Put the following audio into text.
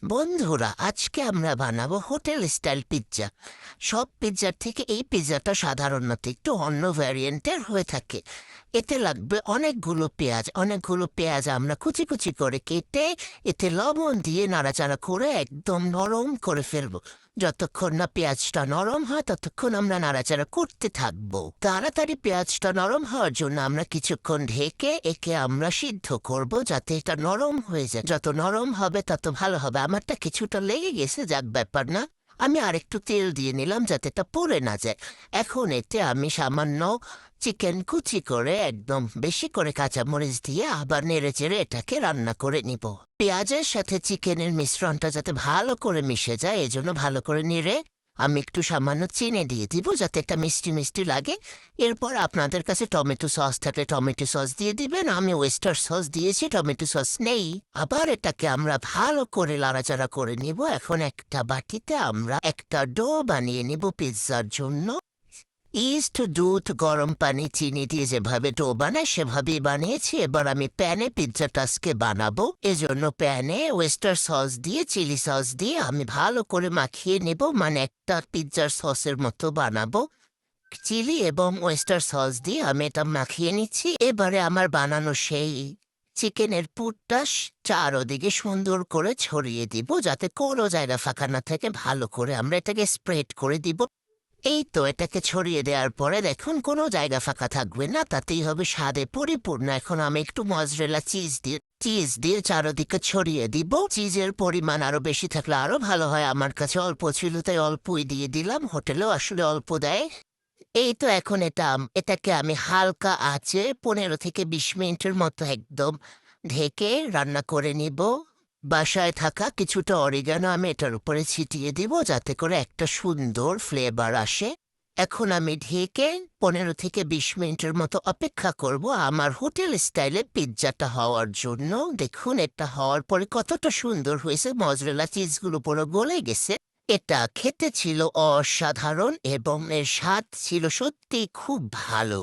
বন্ধুরা, আজকে আমরা বানাবো হোটেল স্টাইল পিৎজা। সব পিৎজার থেকে এই পিৎজাটা সাধারণত একটু অন্য ভ্যারিয়েন্টের হয়ে থাকে। এতে লাগবে অনেকগুলো পেঁয়াজ আমরা কুচি কুচি করে কেটে এতে লবণ দিয়ে নাড়াচাড়া করে একদম নরম করে ফেলবো। যতক্ষণ না পেঁয়াজটা নরম হয় ততক্ষণ আমরা নাড়াচাড়া করতে থাকবো। তাড়াতাড়ি পেঁয়াজটা নরম হওয়ার জন্য আমরা কিছুক্ষণ ঢেকে একে আমরা সিদ্ধ করব, যাতে এটা নরম হয়ে যায়। যত নরম হবে তত ভালো হবে। আমারটা কিছুটা লেগে গেছে, যাক ব্যাপার না। আমি আরেকটু তেল দিয়ে নিলাম যাতে এটা পড়ে না যায়। এখন এতে আমি সামান্য চিকেন কুচি করে একদম বেশি করে কাঁচামরিচ দিয়ে আবার নেড়েচেড়ে এটাকে রান্না করে নিব। পেঁয়াজের সাথে চিকেনের মিশ্রণটা যাতে ভালো করে মিশে যায়, এজন্য ভালো করে নেড়ে আমি একটু সামান্য চিনি দিয়ে দিব যাতে একটা মিষ্টি মিষ্টি লাগে। এরপর আপনাদের কাছে টমেটো সস থাকলে টমেটো সস দিয়ে দিবেন। আমি ওয়েস্টার সস দিয়েছি, টমেটো সস নেই। আবার এটাকে আমরা ভালো করে লাড়াচাড়া করে নিব। এখন একটা বাটিতে আমরা একটা ডো বানিয়ে নিব পিৎজার জন্য। ইস্ট, দুধ, গরম পানি, চিনি দিয়ে যেভাবে ডো বানায় সেভাবেই বানিয়েছি। এবার আমি প্যানে পিৎজাটা আজকে বানাবো। এজন্য প্যানে ওয়েস্টার সস দিয়ে চিলি সস দিয়ে আমি ভালো করে মাখিয়ে নেব, মানে একটা পিৎজার সসের মতো বানাবো। চিলি এবং ওয়েস্টার সস দিয়ে আমি এটা মাখিয়ে নিচ্ছি। এবারে আমার বানানো সেই চিকেনের পুরটা চারোদিকে সুন্দর করে ছড়িয়ে দিব, যাতে কোনো জায়গা ফাঁকা না থাকে। ভালো করে আমরা এটাকে স্প্রেড করে দিব। এই তো, এটাকে ছড়িয়ে দেওয়ার পরে দেখুন কোনো জায়গা ফাঁকা থাকবে না, তাতেই হবে স্বাদে পরিপূর্ণ। এখন আমি একটু মজরেলা চিজ দিয়ে চারদিকে ছড়িয়ে দিব। চিজের পরিমাণ আরো বেশি থাকলে আরো ভালো হয়। আমার কাছে অল্প ছিল তাই অল্পই দিয়ে দিলাম। হোটেলেও আসলে অল্প দেয়। এই তো, এখন এটাকে আমি হালকা আঁচে 15 থেকে 20 মিনিটের মতো একদম ঢেকে রান্না করে নিব। বাসায় থাকা কিছুটা অরিগানো আমি এটার উপরে ছিটিয়ে দিব, যাতে করে একটা সুন্দর ফ্লেভার আসে। এখন আমি ঢেকে 15 থেকে 20 মিনিটের মতো অপেক্ষা করব আমার হোটেল স্টাইলে পিৎজাটা হওয়ার জন্য। দেখুন এটা হওয়ার পরে কতটা সুন্দর হয়েছে, মজরেলা চিজগুলো পুরো গলে গেছে। এটা খেতে ছিল অসাধারণ এবং এর স্বাদ ছিল সত্যি খুব ভালো।